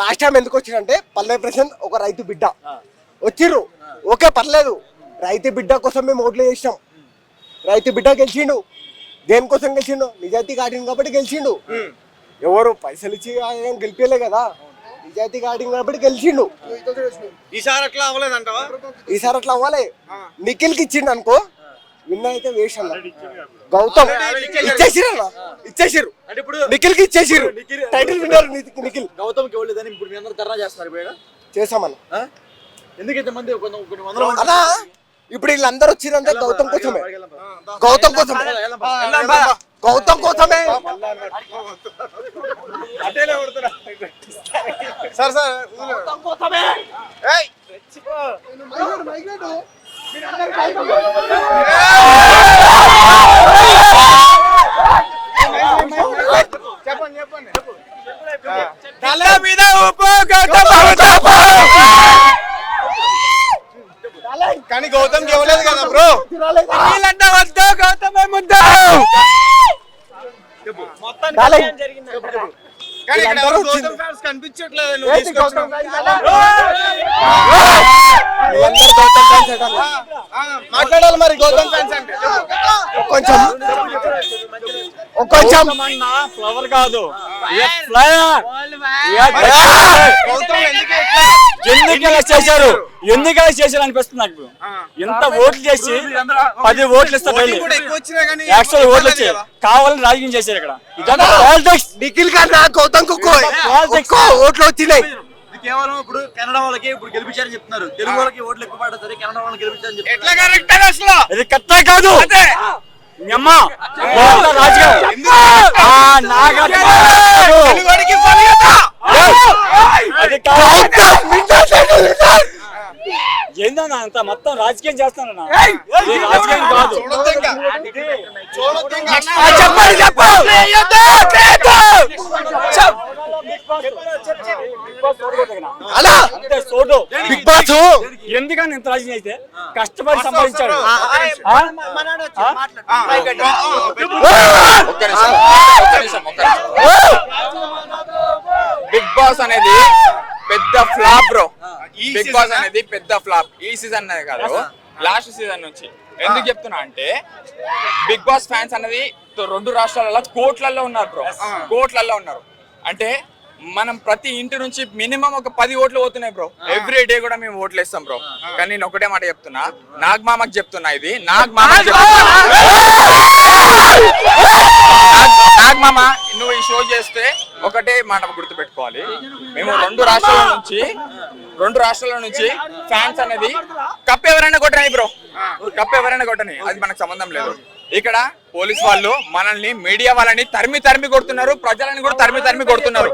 Last time ఎందుకు వచ్చిందంటే పల్లె ప్రశాంత్ ఒక రైతు బిడ్డ వచ్చిర్రు, ఓకే పర్లేదు, రైతు బిడ్డ కోసం మేము ఓట్లు చేసినాం. రైతు బిడ్డ గెలిచిండు. దేనికోసం గెలిచిండు? నిజాయితీ ఆడిండు కాబట్టి గెలిచిండు. ఎవరు పైసలు ఇచ్చి ఏం గెలిపేలే కదా, నిజాయితీ ఆడిండు కాబట్టి గెలిచిండు. ఈసారి అట్లా అవ్వలేదంటావా? ఈసారి అట్లా అవ్వాలి. నిఖిల్ కి ఇచ్చిండు అనుకో, విన్ అయితే వేస్ట్ అన్న. గౌతమ్ ఇచ్చేసిరు, నిఖిల్ కి ఇచ్చేసిరు టైటిల్ విన్నర్ నిఖిల్. గౌతమ్ కి ఇవ్వలేదని ఇప్పుడు మీ అందరూ ధర్నా చేస్తున్నారు. చేసామన్న. ఎందుకైతే మంది అన్నా ఇప్పుడు వీళ్ళందరూ వచ్చిందంటే గౌతమ్ కోసమే, గౌతమ్ కోసమే, గౌతమ్ కోసమే. సార్ చెప్పండి మీద కానీ గౌతమ్ ఇవ్వలేదు కదా బ్రో. గౌతమ్ ముందు కానీ ఇక్కడ ఎవరు గౌతమ్ ఫ్యాన్స్ కనిపించట్లేదు. మాట్లాడాలి మరి గౌతమ్ ఫ్యాన్స్ అంటే కొంచెం ఫ్లవర్ కాదు, ఎందుకు చేశారు అనిపిస్తుంది నాకు. ఎంత ఓట్లు చేసి 10 ఓట్లు ఇస్తారు, యాక్చువల్ ఓట్లు వచ్చాయి, కావాలని రాజకీయం చేశారు ఇక్కడ. ఇదంతా పాలిటిక్స్. నిఖిల్ కన్నా గౌతమ్ ఓట్లు వచ్చినాయి. కేవలం ఇప్పుడు కన్నడ వాళ్ళకి ఇప్పుడు గెలిపించారని చెప్తున్నారు, తెలుగు వాళ్ళకి ఓట్లు ఎక్కువ పడతారు, కన్నడ వాళ్ళకి గెలిపించారని చెప్తున్నారు. ఇది కరెక్టే కాదు. ఏందన్నా అంత మొత్తం రాజకీయం చేస్తానన్నా, రాజకీయం కాదు. బిగ్ బాస్ ఎందుకని ఇంత రాజకీయం అయితే కష్టపడి సంపాదించాడు. బిగ్ బాస్ అనేది పెద్ద ఫ్లాప్ బ్రో. బిగ్ బాస్ అనేది పెద్ద ఫ్లాప్. ఈ సీజన్ అనేది కాదు, లాస్ట్ సీజన్ నుంచి. ఎందుకు చెప్తున్నా అంటే బిగ్ బాస్ ఫ్యాన్స్ అనేది 2 రాష్ట్రాలలో కోట్లలో ఉన్నారు బ్రో, కోట్లలో ఉన్నారు. అంటే మనం ప్రతి ఇంటి నుంచి మినిమం ఒక 10 ఓట్లు పోతున్నాయి బ్రో. ఎవ్రీ డే కూడా మేము ఓట్లు వేస్తాం బ్రో. కానీ నేను ఒకటే మాట చెప్తున్నా, నాగమామకి చెప్తున్నా, ఇది నాగమామకి నాగమామ, నువ్వు ఈ షో చేస్తే ఒకటే మాట గుర్తుపెట్టుకోవాలి, మేము 2 రాష్ట్రాల నుంచి ఫ్యాన్స్ అనేది కప్ ఎవరైనా కొట్టని బ్రో, కప్ ఎవరైనా కొట్టని, అది మనకు సంబంధం లేదు. ఇక్కడ పోలీస్ వాళ్ళు మనల్ని, మీడియా వాళ్ళని తరిమి కొడుతున్నారు, ప్రజలని కూడా తరిమి కొడుతున్నారు.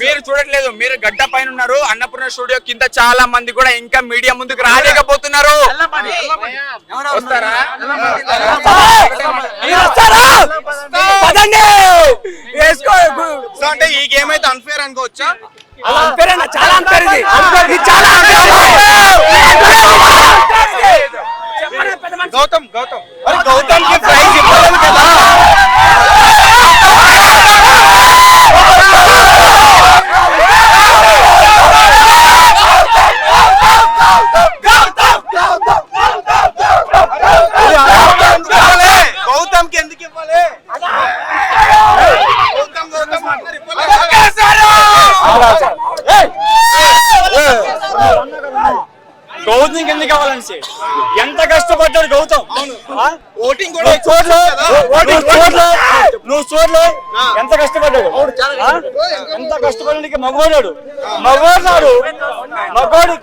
మీరు చూడట్లేదు, మీరు గడ్డ పైన ఉన్నారు. అన్నపూర్ణ స్టూడియో కింద చాలా మంది కూడా ఇంకా మీడియా ముందుకు రాలేకపోతున్నారు. వస్తారా? అంటే ఈ గేమ్ అయితే అన్ఫేర్ అనుకోవచ్చా? చాలా గౌతమ్ కి ప్రైజ్ ఇవ్వలేదు కదా. గౌతమ్ కి ఎందుకు ఇవ్వాలి? గౌతమ్ ఎందుకు కావాలని ఎంత కష్టపడ్డాడు గౌతమ్. ఓటింగ్ కూడా నువ్వు చూడలే ఎంత కష్టపడ్డాడు, ఎంత కష్టపడడానికి మగవాడు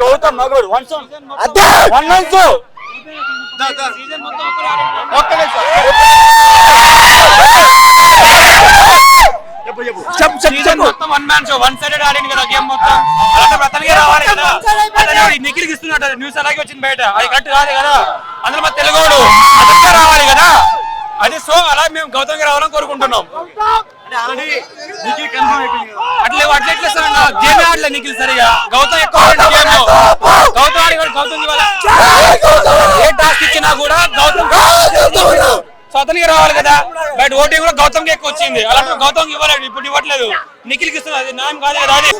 గౌతమ్, మగవాడు. వన్ మ్యాన్ షో, 1 సైడెడ్ ఆడింది కదా గేమ్ మొత్తం. అతనికి రావాలి కదా, నిఖిల్కి ఇస్తున్నట్టు న్యూస్ అలాగే వచ్చింది బయట, అది కరెక్ట్ కాదు కదా. అందులో మా తెలుగోడు అతనికే రావాలి కదా, అది. సో అలా మేము గౌతమ్ రావాలని కోరుకుంటున్నాం. అట్లా గేమ్ ఆడలే నిఖిల్ సరిగా. గౌతమ్ ఎక్కువ గౌతమ్ ఆడి, గౌతమ్ ఉన్నా కూడా గౌతమ్ సో అతనికి రావాలి కదా. బట్ ఓటింగ్ కూడా గౌతమ్కి ఎక్కువ వచ్చింది. అలాంటి గౌతమ్ ఇవ్వలేదు, ఇప్పుడు ఇవ్వట్లేదు, నిఖిల్కి ఇస్తున్నారు. అది న్యాయం కాదు కదా. అది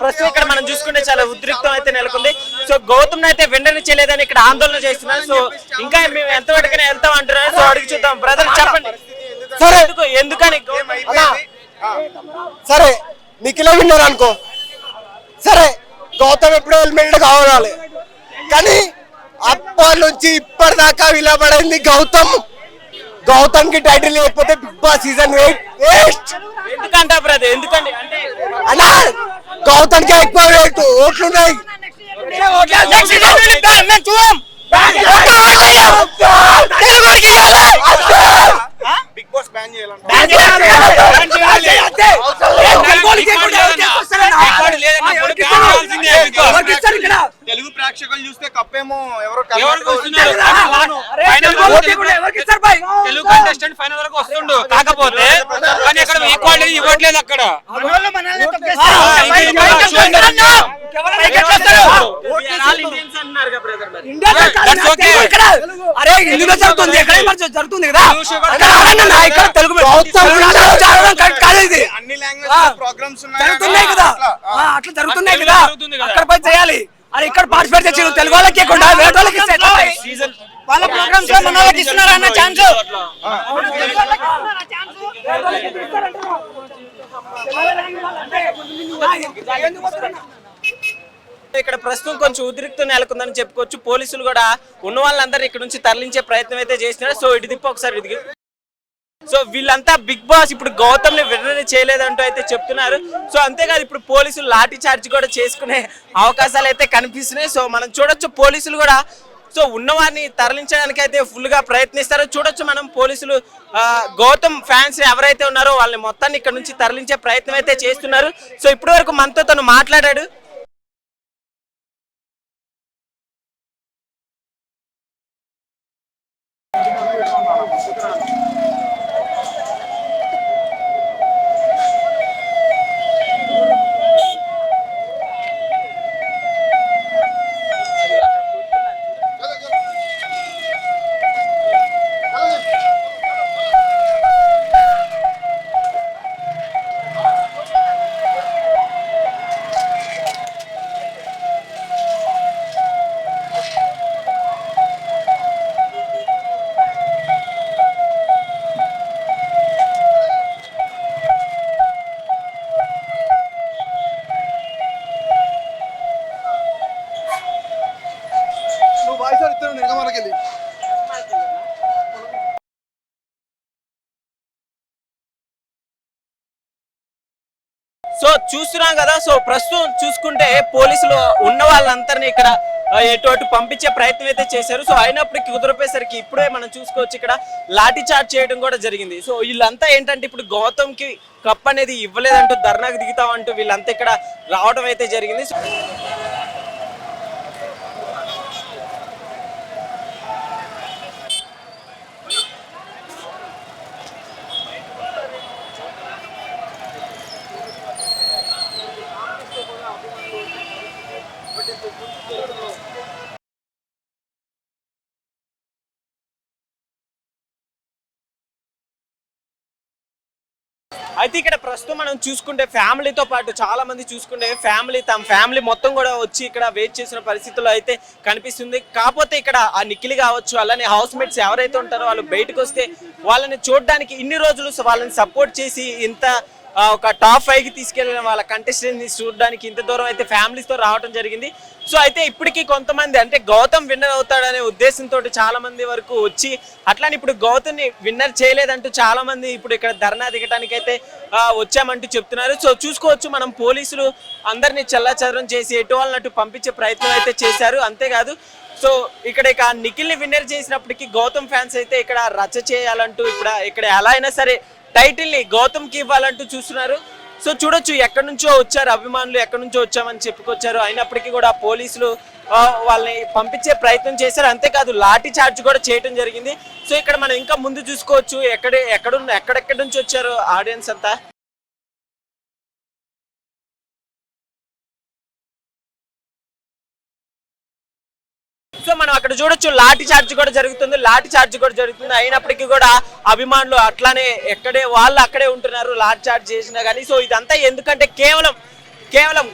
ప్రస్తుతం ఇక్కడ మనం చూసుకుంటే చాలా ఉద్రిక్తం అయితే నెలకొంది. సో గౌతమ్ అయితే వెంటనే చేయలేదని ఇక్కడ ఆందోళన చేస్తున్నారు. సో ఇంకా మేము ఎంతవరకు వెళ్తాం అంటున్నారు. సో అడిగి చూద్దాం. బ్రదర్ చెప్పండి, సరే ఎందుకని సరే నిఖిల విన్నారు అనుకో, సరే గౌతమ్ ఎప్పుడో ఎలిమినేట్ కావాలి, కానీ అప్పటి నుంచి ఇప్పటిదాకా విలబడింది గౌతమ్ కి టైటిల్ లేకపోతే బిగ్ బాస్ సీజన్ 8 వేస్ట్. ఎందుకంటా బ్రదర్? ఎందుకండి అంటే అన్నా గౌతమ్ కి ఎక్కువ ఓట్లున్నాయి. బిగ్ బాస్ బ్యాన్ చేయాలంట. తెలుగు ప్రేక్షకులు చూస్తే కప్పేమో ఎవరో తెలుగు కంటెస్టెంట్ ఫైనల్ వరకు వస్తుండు, కాకపోతే కానీ అక్కడ ఈక్వాలిటీ ఇవ్వట్లేదు. అక్కడ అరే ఇందులో జరుగుతుంది కదా. అన్ని లాంగ్వేజ్ ప్రోగ్రామ్స్ జరుగుతున్నాయి కదా, అట్లా జరుగుతున్నాయి కదా, అక్కడ పని చేయాలి. అరే ఇక్కడ పార్టిసిపేట్ చేసి తెలుగు వాళ్ళకి ఇవ్వకుండా వేరే వాళ్ళకి ఇస్తే వాళ్ళ ప్రోగ్రామ్స్ లో మన వాళ్ళకి ఇస్తున్నారు అన్న ఛాన్స్. ఇక్కడ ప్రస్తుతం కొంచెం ఉద్రిక్తం నెలకొందని చెప్పుకోవచ్చు. పోలీసులు కూడా ఉన్న వాళ్ళందరూ ఇక్కడ నుంచి తరలించే ప్రయత్నం అయితే చేస్తున్నారు. సో ఇటు తిప్పి ఒకసారి ఇదిగి. సో వీళ్ళంతా బిగ్ బాస్ ఇప్పుడు గౌతమ్ ని విడుదల చేయలేదంటూ అయితే చెప్తున్నారు. సో అంతేకాదు ఇప్పుడు పోలీసులు లాఠీ చార్జ్ కూడా చేసుకునే అవకాశాలు అయితే కనిపిస్తున్నాయి. సో మనం చూడొచ్చు పోలీసులు కూడా సో ఉన్నవారిని తరలించడానికి అయితే ఫుల్ గా ప్రయత్నిస్తారో చూడొచ్చు మనం. పోలీసులు గౌతమ్ ఫ్యాన్స్ ఎవరైతే ఉన్నారో వాళ్ళని మొత్తాన్ని ఇక్కడ నుంచి తరలించే ప్రయత్నం అయితే చేస్తున్నారు. సో ఇప్పటి వరకు మనతో తను మాట్లాడాడు. సో చూస్తున్నాం కదా. సో ప్రస్తుతం చూసుకుంటే పోలీసులు ఉన్న వాళ్ళందరినీ ఇక్కడ ఎటు పంపించే ప్రయత్నం అయితే చేశారు. సో అయినప్పటికీ కుదిరిపోయేసరికి ఇప్పుడే మనం చూసుకోవచ్చు ఇక్కడ లాఠీ చార్జ్ చేయడం కూడా జరిగింది. సో వీళ్ళంతా ఏంటంటే ఇప్పుడు గౌతమ్ కి కప్ అనేది ఇవ్వలేదంటూ ధర్నాకు దిగుతామంటూ వీళ్ళంతా ఇక్కడ రావడం అయితే జరిగింది. అయితే ఇక్కడ ప్రస్తుతం మనం చూసుకుంటే ఫ్యామిలీతో పాటు చాలా మంది చూసుకుంటే తమ ఫ్యామిలీ మొత్తం కూడా వచ్చి ఇక్కడ వెయిట్ చేసిన పరిస్థితుల్లో అయితే కనిపిస్తుంది. కాకపోతే ఇక్కడ ఆ నిఖిల్ కావచ్చు అలానే హౌస్ మేట్స్ ఎవరైతే ఉంటారో వాళ్ళు బయటకు వస్తే వాళ్ళని చూడడానికి ఇన్ని రోజులు వాళ్ళని సపోర్ట్ చేసి ఇంత ఒక టాప్ 5కి తీసుకెళ్లిన వాళ్ళ కంటెస్టెంట్ ని చూడడానికి ఇంత దూరం అయితే ఫ్యామిలీస్ తో రావడం జరిగింది. సో అయితే ఇప్పటికీ కొంతమంది అంటే గౌతమ్ విన్నర్ అవుతాడనే ఉద్దేశంతో చాలా మంది వరకు వచ్చి అట్లానే ఇప్పుడు గౌతమ్ ని విన్నర్ చేయలేదంటూ చాలా మంది ఇప్పుడు ఇక్కడ ధర్నా దిగడానికి అయితే వచ్చామంటూ చెప్తున్నారు. సో చూసుకోవచ్చు మనం పోలీసులు అందరినీ చెల్లాచెదరం చేసి ఎటు వాళ్ళనట్టు పంపించే ప్రయత్నం అయితే చేశారు. అంతేకాదు సో ఇక్కడ నిఖిల్ ని విన్నర్ చేసినప్పటికీ గౌతమ్ ఫ్యాన్స్ అయితే ఇక్కడ రచ్చ చేయాలంటూ ఇక్కడ ఎలా అయినా సరే టైటిల్ ని గౌతమ్ కి ఇవ్వాలంటూ చూస్తున్నారు. సో చూడొచ్చు ఎక్కడి నుంచో వచ్చారు అభిమానులు, ఎక్కడి నుంచో వచ్చామని చెప్పుకొచ్చారు. అయినప్పటికీ కూడా పోలీసులు వాళ్ళని పంపించే ప్రయత్నం చేశారు. అంతేకాదు లాఠీ చార్జ్ కూడా చేయడం జరిగింది. సో ఇక్కడ మనం ఇంకా ముందు చూసుకోవచ్చు ఎక్కడెక్కడి నుంచి వచ్చారు ఆడియన్స్ అంతా. సో మనం అక్కడ చూడొచ్చు లాఠీ చార్జ్ కూడా జరుగుతుంది అయినప్పటికీ కూడా అభిమానులు అట్లానే ఎక్కడే వాళ్ళు అక్కడే ఉంటున్నారు లాఠీ చార్జ్ చేసినా కానీ. సో ఇదంతా ఎందుకంటే కేవలం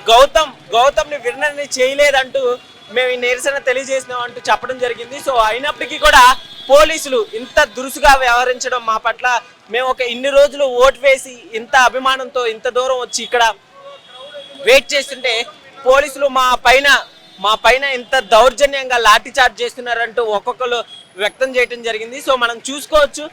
గౌతమ్ని విన్నర్ని చేయలేదంటూ మేము ఈ నిరసన తెలియజేసినాం అంటూ చెప్పడం జరిగింది. సో అయినప్పటికీ కూడా పోలీసులు ఇంత దురుసుగా వ్యవహరించడం మా పట్ల, మేము ఒక ఇన్ని రోజులు ఓటు వేసి ఇంత అభిమానంతో ఇంత దూరం వచ్చి ఇక్కడ వెయిట్ చేస్తుంటే పోలీసులు మా పైన ఇంత దౌర్జన్యంగా లాఠీ చార్జ్ చేస్తున్నారంటూ ఒక్కొక్కరు వ్యక్తం చేయడం జరిగింది. సో మనం చూసుకోవచ్చు